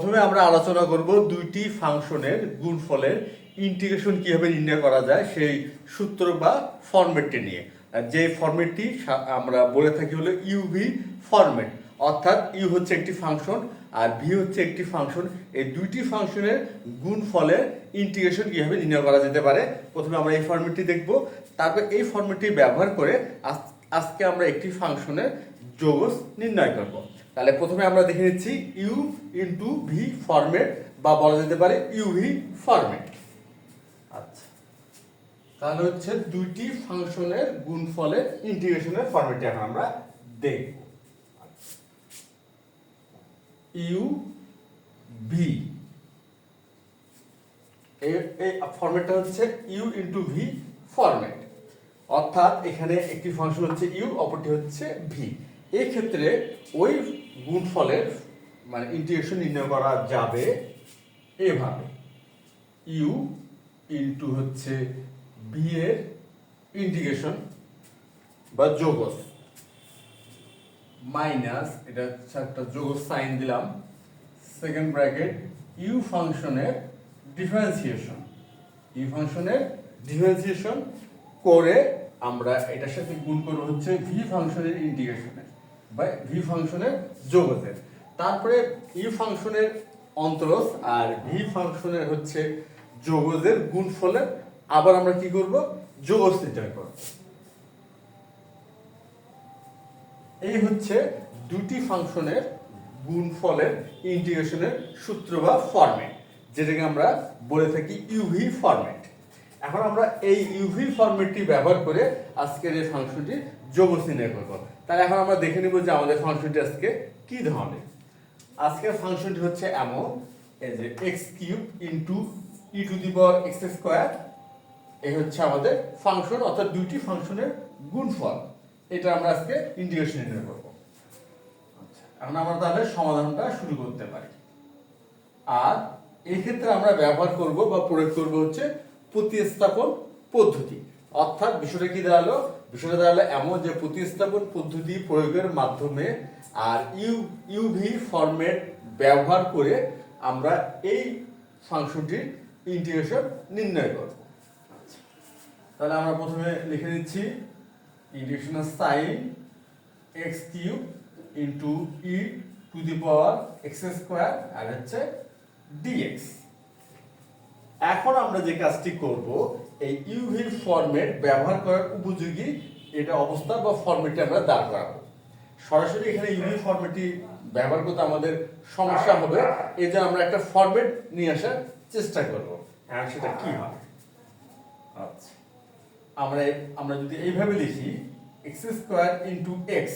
প্রথমে আমরা আলোচনা করব দুইটি ফাংশনের গুণফলের ইন্টিগ্রেশন কিভাবে নির্ণয় করা যায় সেই সূত্র বা ফরম্যাটটি নিয়ে। যে ফরম্যাটটি আমরা বলে থাকি হলো ইউভি ফরম্যাট, অর্থাৎ ইউ হচ্ছে একটি ফাংশন আর ভি হচ্ছে একটি ফাংশন। এই দুইটি ফাংশনের গুণফলের ইন্টিগ্রেশন কিভাবে নির্ণয় করা যেতে পারে, প্রথমে আমরা এই ফরম্যাটটি দেখব। তারপর এই ফরম্যাটটি ব্যবহার করে আজকে আমরা একটি ফাংশনের যোগজ নির্ণয় করব। তাহলে প্রথমে আমরা দেখে নিচ্ছি ইউ ইন্টু ভি ফরম্যাট, বা বলা যেতে পারে ইউভি ফরম্যাট। আচ্ছা, তাহলে হচ্ছে দুইটি ফাংশনের গুণফলের ইন্টিগ্রেশনের ফরম্যাটটি এখন আমরা দেখব। ইউ ভি, এই ফরম্যাটটা হচ্ছে ইউ ইন্টু ভি ফরম্যাট, অর্থাৎ এখানে একটি ফাংশন হচ্ছে ইউ, অপরটি হচ্ছে ভি। এই ক্ষেত্রে ওই গুণফলের মানে ইন্টিগ্রেশন নির্ণয় করা যাবে এভাবে, ইউ ইন্টু হচ্ছে ভি এর ইন্টিগ্রেশন বা যোগজ, মাইনাস এটা হচ্ছে একটা যোগজ সাইন দিলাম, সেকেন্ড ব্র্যাকেট ইউ ফাংশনের ডিফারেন্সিয়েশন, ইউ ফাংশনের ডিফারেন্সিয়েশন করে আমরা এটার সাথে গুণ করব হচ্ছে ভি ফাংশনের ইন্টিগ্রেশনের বা ভি ফাংশনের যোগজের। তারপরে ইউ ফাংশনের অন্তরজ আর ভি ফাংশনের হচ্ছে যোগজের গুণফলের আবার আমরা কি করব, যোগজ নির্ণয় করব। এই হচ্ছে দুটি ফাংশনের গুণফলের ইন্টিগ্রেশনের সূত্র বা ফরম্যাট, যেটাকে আমরা বলে থাকি ইউভি ফরম্যাট। এখন আমরা এই ইউভি ফরম্যাটটি ব্যবহার করে আজকের এই ফাংশনটি যোগজ নির্ণয় করব। তাহলে এখন আমরা দেখে নিব যে আমাদের ফাংশনটি আজকে কি ধরনের। আজকের ফাংশনটি হচ্ছে এমন, এই যে x cube into E to the power X square, এই হচ্ছে আমাদের ফাংশন, অর্থাৎ দুইটি ফাংশনের গুণফল। এটা আমরা আজকে ইন্টিগ্রেশন নির্ণয় করব। আচ্ছা, এখন আমরা তাহলে সমাধানটা শুরু করতে পারি। আর এই ক্ষেত্রে আমরা ব্যবহার করব বা প্রয়োগ করব হচ্ছে প্রতিস্থাপন পদ্ধতি। অর্থাৎ বিষয়টা কি দাঁড়ালো, বিষয়টা দাঁড়ালো এমন যে প্রতিস্থাপন পদ্ধতি প্রয়োগের মাধ্যমে আর ইউভি ফরম্যাট ব্যবহার করে আমরা এই ফাংশনটির ইন্টিগ্রেশন নির্ণয় করব। তাহলে আমরা প্রথমে লিখে দিচ্ছি integration sign X cube into E to the power X square আর হচ্ছে ডিএক্স। এখন আমরা যে কাজটি করব, এই ইউভি ফরম্যাট ব্যবহার করার উপযোগী এটা অবস্থা বা ফরম্যাটটি আমরা দাঁড় করাবো। সরাসরি এখানে ইউভি ফরম্যাটটি ব্যবহার করতে আমাদের সমস্যা হবে, এই যে আমরা একটা ফরম্যাট নিয়ে আসার চেষ্টা করব। আর সেটা কি হবে, আচ্ছা আমরা যদি এইভাবে লিখি x square into x,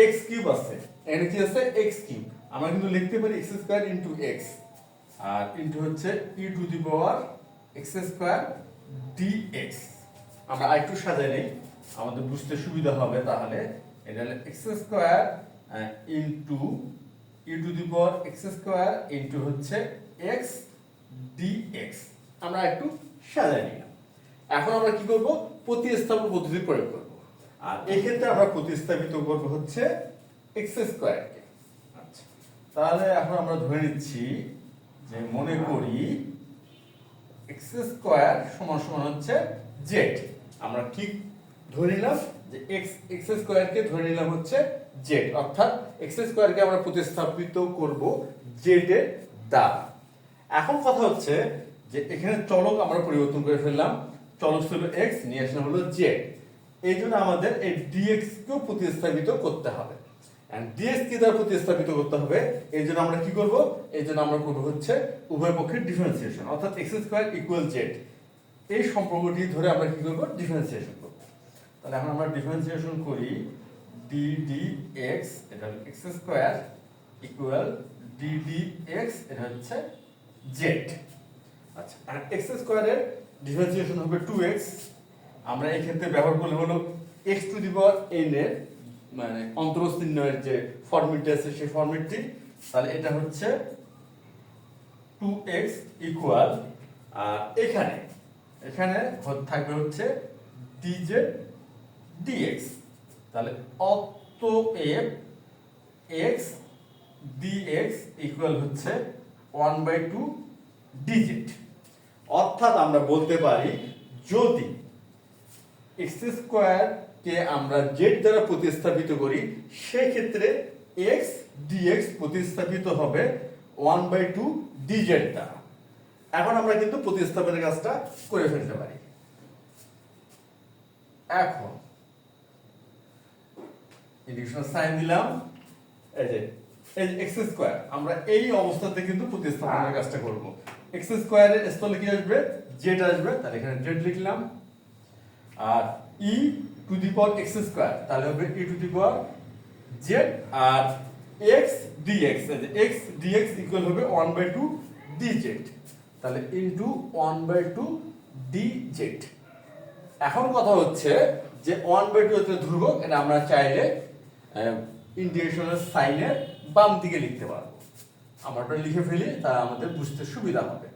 x cube আছে, এখানে কি আছে এক্স কিউব, আমরা কিন্তু লিখতে পারি এক্স স্কোয়ার ইন্টু এক্স আর ইন্টু হচ্ছে E to the power X square dx. আমরা আরেকটু সাজাই নেই, আমাদের বুঝতে সুবিধা হবে। তাহলে এটা হলো x square into E to the power X square into হচ্ছে এক্স ডিএক্স। আমরা একটু সাজাই নিলাম। এখন আমরা কি করব, প্রতিস্থাপন পদ্ধতি প্রয়োগ করব। আর এই ক্ষেত্রে আমরা প্রতিস্থাপিত করব হচ্ছে এক্স স্কোয়ারকে। আচ্ছা, তাহলে এখন আমরা ধরে নিচ্ছি যে মনে করি এক্স স্কোয়ার সমান সমান হচ্ছে জেড। আমরা ঠিক ধরে নিলাম যে এক্স স্কোয়ারকে ধরে নিলাম হচ্ছে জেড, অর্থাৎ এক্স স্কোয়ারকে আমরা প্রতিস্থাপিত করব জেড এর দ্বারা। এখন কথা হচ্ছে যে এখানে চলক আমরা পরিবর্তন করে ফেললাম, চলক ছিল এক্স, নিয়ে আসলাম হলো জেড। এই জন্য আমাদের এই ডিএক্স কেও প্রতিস্থাপিত করতে হবে। ডিএক্স কি দ্বারা প্রতিস্থাপিত করতে হবে, এই জন্য আমরা কি করব, এই জন্য আমরা করব হচ্ছে উভয় পক্ষের ডিফারেন্সিয়েশন, অর্থাৎ এক্স স্কোয়ার ইকুয়াল জেড। এই সম্পর্কটি ধরে আমরা কি করব, ডিফারেন্সিয়েশন করব। তাহলে এখন আমরা ডিফারেন্সিয়েশন করি ডি ডি এক্স, এটা হলো x square equal D D x, এটা হচ্ছে জেড। আচ্ছা, আর এক্স স্কোয়ারের ডিফারেন্সিয়েশন হবে 2x। আমরা এই ক্ষেত্রে ব্যবহার করলে হলো x two the power n এর মানে অন্তরজ নির্ণয়ের যে ফরম্যাটটি আছে সেই ফরম্যাটটি। তাহলে এটা হচ্ছে 2x ইকুয়াল, আর এখানে থাকবে হচ্ছে dz dx। তাহলে অতএব x dx ইকুয়াল হচ্ছে 1/2 dz। অর্থাৎ আমরা বলতে পারি যদি x স্কয়ার কে আমরা z দ্বারা প্রতিস্থাপিত করি সেক্ষেত্রে x dx প্রতিস্থাপিত হবে 1/2 dz দ্বারা। এখন আমরা কিন্তু প্রতিস্থাপনের কাজটা করে ফেলতে পারি। এখন ইন্টিগ্রেশন সাইন দিলাম, এই যে x স্কয়ার আমরা এই অবস্থাতে কিন্তু প্রতিস্থাপনের কাজটা করব। x স্কয়ারের স্থলে কি আসবে, z আসবে, তাহলে এখানে z লিখলাম। আর e to the power x square তাহলে হবে e to the power z, আর x dx x dx equal হবে 1/2 dz, তাহলে ইনটু 1/2 dz। এখন কথা হচ্ছে যে 1/2 হচ্ছে ধ্রুবক, এটা আমরা চাইলে ইন্টিগ্রেশনের সাইনের বাম দিকে লিখতে পারবো। আমরা ওটা লিখে ফেলি, তা আমাদের বুঝতে সুবিধা হবে।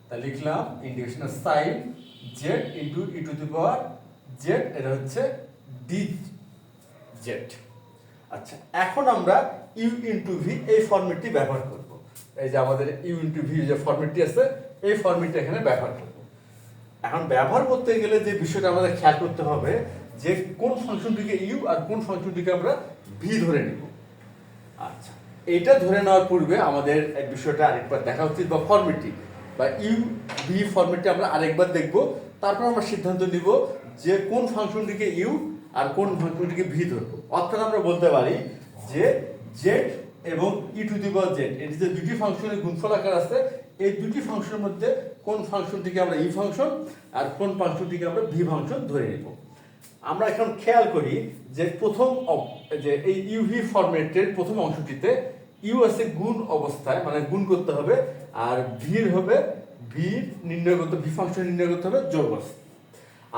তাহলে লিখলাম ইন্টিগ্রেশনের sign z into e to the power z, এটা হচ্ছে dz। আচ্ছা, এখন আমরা u ইনটু v এই ফরম্যাটটি ব্যবহার করব। এই যে আমাদের u ইনটু v যে ফরম্যাটটি আছে এই ফরম্যাটটি এখানে ব্যবহার করব। এখন ব্যবহার করতে গেলে যে বিষয়টা আমাদের খেয়াল করতে হবে যে কোন ফাংশনটিকে u আর কোন ফাংশনটিকে আমরা v ধরে নিব। আচ্ছা, এটা ধরে নেওয়ার পূর্বে আমাদের এই বিষয়টা আরেকবার দেখা উচিত, বা ফরম্যাটটি বা u v ফরম্যাটটি আমরা আরেকবার দেখব, তারপর আমরা সিদ্ধান্ত নিব যে কোন ফাংশনটিকে u আর কোন ফাংশনটিকে v ধরব। অর্থাৎ আমরা বলতে পারি যে z এবং e to the power z এটি যে দুটি ফাংশনের গুণফল আকার আছে, এই দুটি ফাংশনের মধ্যে কোন ফাংশনটিকে আমরা e ফাংশন আর কোন ফাংশনটিকে আমরা v ফাংশন ধরে নিব। আমরা এখন খেয়াল করি যে প্রথম যে এই uv ফরম্যাটের প্রথম অংশটিতে u আছে গুণ অবস্থায়, মানে গুণ করতে হবে, আর v হবে v নির্ণয় করতে, v ফাংশন নির্ণয় করতে হবে যোগস।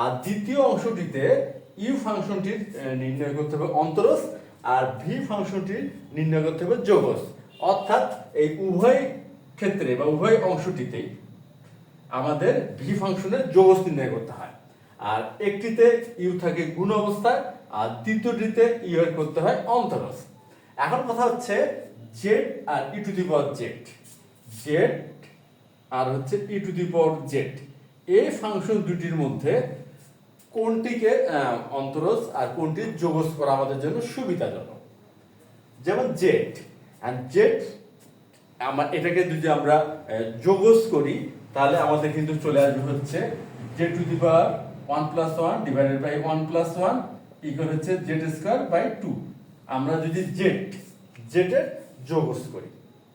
আর দ্বিতীয় অংশটিতে u ফাংশনটির নির্ণয় করতে হবে অন্তরস, আর v ফাংশনটির নির্ণয় করতে হবে যোগস। অর্থাৎ এই উভয় ক্ষেত্রে বা উভয় অংশটিতেই আমাদের v ফাংশনের যোগস নির্ণয় করতে হয়। আর একটিতে u থাকে গুণ অবস্থায়, আর দ্বিতীয়টিতে u এর করতে হয় অন্তরস। এখন কথা হচ্ছে z আর e to the power z, z আর হচ্ছে e to the power z, এই ফাংশন দুটির মধ্যে কোনটিকে অন্তরজ আর কোনটি যোগস করা আমাদের জন্য সুবিধাজনক। যেমন z and z, এটাকে যদি আমরা যোগস করি তাহলে আমাদের কিন্তু চলে আসবে হচ্ছে z to the power 1 plus 1 divided by 1 plus 1 equal হচ্ছে z স্কয়ার বাই 2। আমরা যদি z এর যোগস করি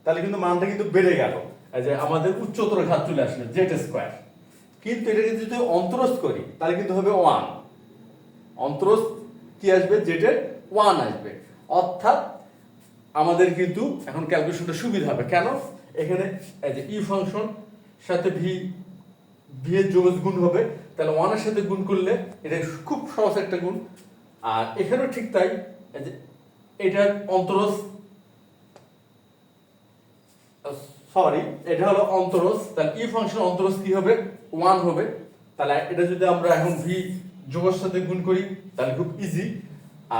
তাহলে কিন্তু মানটা কিন্তু বেড়ে গেল, এই যে আমাদের উচ্চতর ঘাত চলে আসলো z স্কয়ার। কিন্তু এটাকে যদি অন্তরজ করি তাহলে কিন্তু হবে 1, অন্তরজ কি আসবে, z এর 1 আসবে। অর্থাৎ আমাদের কিন্তু এখন ক্যালকুলেশনটা সুবিধা হবে। কেন, এখানে এই যে e ফাংশন সাথে v এর যোগস গুণ হবে, তাহলে 1 এর সাথে গুণ করলে এটা খুব সহজ একটা গুণ। আর এখানেও ঠিক তাই, এই যে এটার অন্তরজ, সরি এটা হলো অন্তরজ, তাহলে e ফাংশন অন্তরজ কি হবে, 1 হবে। তাহলে এটা যদি আমরা এখন v যোগের সাথে গুণ করি তাহলে খুব ইজি।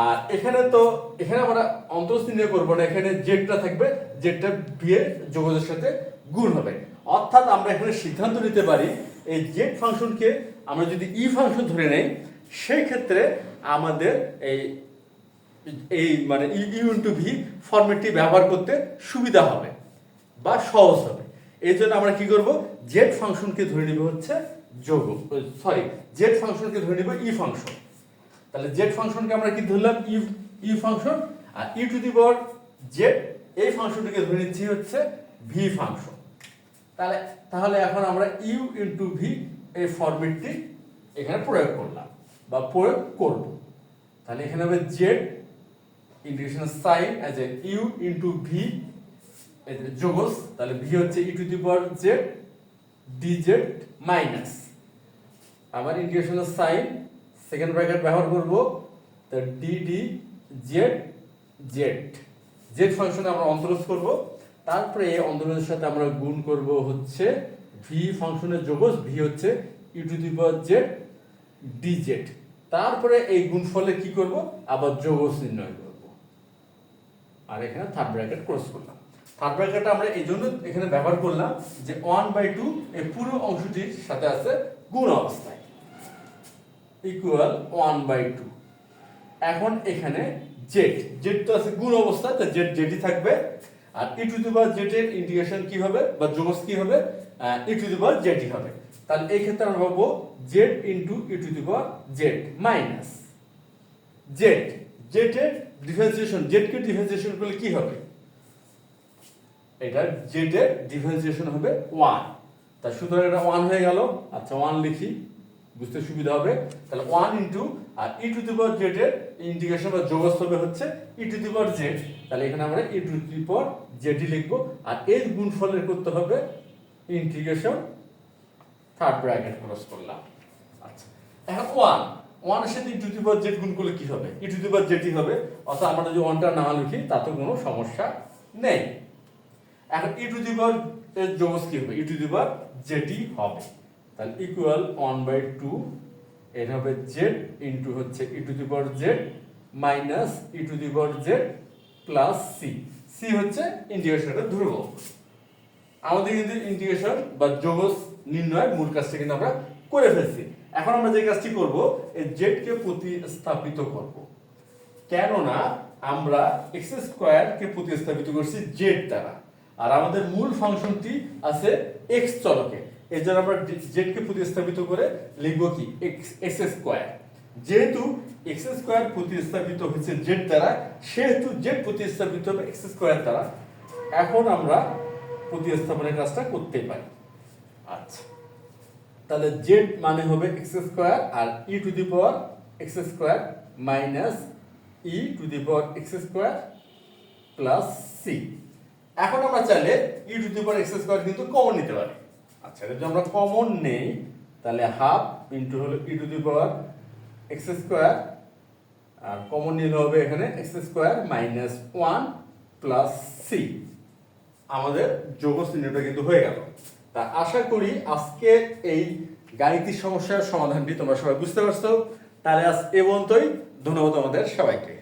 আর এখানে আমরা অন্তরজ নির্ণয় করব না, এখানে জেডটা থাকবে, জেডটা v এর যোগের সাথে গুণ হবে। অর্থাৎ আমরা এখানে সিদ্ধান্ত নিতে পারি এই জেড ফাংশনকে আমরা যদি e ফাংশন ধরে নেই সেই ক্ষেত্রে আমাদের এই মানে u ইনটু v ফরম্যাটটি ব্যবহার করতে সুবিধা হবে বা সহজ হবে। এই জন্য আমরা কি করব, জেড ফাংশনকে ধরে নিব হচ্ছে জেড ফাংশনকে ধরে নিব ই ফাংশন। তাহলে জেড ফাংশনকে আমরা কি ধরলাম, ই ফাংশন, আর E to the power Z এই ফাংশনটিকে ধরে নিচ্ছি হচ্ছে ভি ফাংশন। তাহলে এখন আমরা ইউ ইনটু ভি এই ফরম্যাটটি এখানে প্রয়োগ করলাম বা প্রয়োগ করব। তাহলে এখানে হবে Z integration sign as a U into V যোগস, তাহলে ভি হচ্ছে E to the power Z dz minus, আবার ইন্টিগ্রেশনের সাইন সেকেন্ড ব্র্যাকেট ব্যবহার করব, তো D D Z Z Z ফাংশনে আমরা অন্তরজ করব, তারপরে এই অন্তরজের সাথে আমরা গুণ করব হচ্ছে ভি ফাংশনের যোগস, ভি হচ্ছে E to the power Z dz. তারপরে এই গুণফলে কি করব, আবার যোগস নির্ণয় করব, আর এখানে থার্ড ব্র্যাকেট ক্লোজ করলাম। থার্ড ব্র্যাকেটটা আমরা এই জন্য এখানে ব্যবহার করলাম যে 1/2 এই পুরো অংশটির সাথে আছে গুণ অবস্থায় ইকুয়াল 1/2। এখন এখানে জেড জেড তো আছে গুণ অবস্থায়, তো জেড জেডই থাকবে। আর E to the power Z এর ইন্টিগ্রেশন কি হবে বা যোগস কি হবে, ই টু দি পাওয়ার জেডই হবে। তাহলে এই ক্ষেত্রে আমরা পাবো Z into E to the power Z minus Z Z এর ডিফারেন্সিয়েশন, জেড কে ডিফারেন্সিয়েশন করলে কি হবে, এটা জেড এর ডিফারেন্সিয়েশন হবে 1। তা সুতরাং এটা 1 হয়ে গেল। আচ্ছা 1 লিখি, বুঝতে সুবিধা হবে। তাহলে 1 ইনটু আর E to the power Z এর ইন্টিগ্রেশন বা যোগফল হবে হচ্ছে E to the power Z. তাহলে এখানে আমরা ই টু দি পাওয়ার জেড লিখবো, আর এর গুণফলের করতে হবে ইন্টিগ্রেশন থার্ড ব্র্যাকেট ক্লোজ করলাম। আচ্ছা এখন 1 এর সাথে ই টু দি পাওয়ার জেড গুণ করলে কি হবে, ই টু দি পাওয়ার জেডই হবে। অর্থাৎ আমরা যদি 1টা না লিখি তাতে কোনো সমস্যা নেই। এখন ই টু দি পাওয়ার এর যোগফল কি হবে, ই টু দি পাওয়ার জেডই হবে। তাহলে ইকুয়াল 1/2 এটা হবে জেড ইনটু হচ্ছে E to the power Z minus E to the power Z plus C. C হচ্ছে ইন্টিগ্রেশনের ধ্রুবক। আমাদের কিন্তু ইন্টিগ্রেশন বা যোগস নির্ণয় মূল কাজটা কিন্তু আমরা করে ফেলছি। এখন আমরা যে কাজটি করব, এই জেড কে প্রতিস্থাপিত করব, কেননা আমরা এক্স স্কয়ার কে প্রতিস্থাপিত করছি জেড দ্বারা, আর আমাদের মূল ফাংশনটি আছে এক্স চলকে। এর জন্য আমরা জেড কে প্রতিস্থাপিত করে লিখব কি এক্স স্কয়ার। যেহেতু এক্স স্কয়ার প্রতিস্থাপিত হচ্ছে জেড দ্বারা, সেহেতু জেড প্রতিস্থাপিত হবে এক্স স্কয়ার দ্বারা। এখন আমরা প্রতিস্থাপনের কাজটা করতে পারি। আচ্ছা তাহলে জেড মানে হবে এক্স স্কয়ার আর E to the power X square minus E to the power X square plus C. এখন আমরা চাইলে E to the power X square কিন্তু কমন নিতে পারি। আচ্ছা যদি আমরা কমন নেই তাহলে হাফ ইনটু হলো E to the power X square, আর কমন নিলে হবে এখানে X square minus 1 plus C. আমাদের যোগফল চিহ্নটা কিন্তু হয়ে গেল। তা আশা করি আজকে এই গাণিতিক সমস্যার সমাধানটি তোমরা সবাই বুঝতে পারছো। তাহলে আজ এ পর্যন্তই। ধন্যবাদ আমাদের সবাইকে।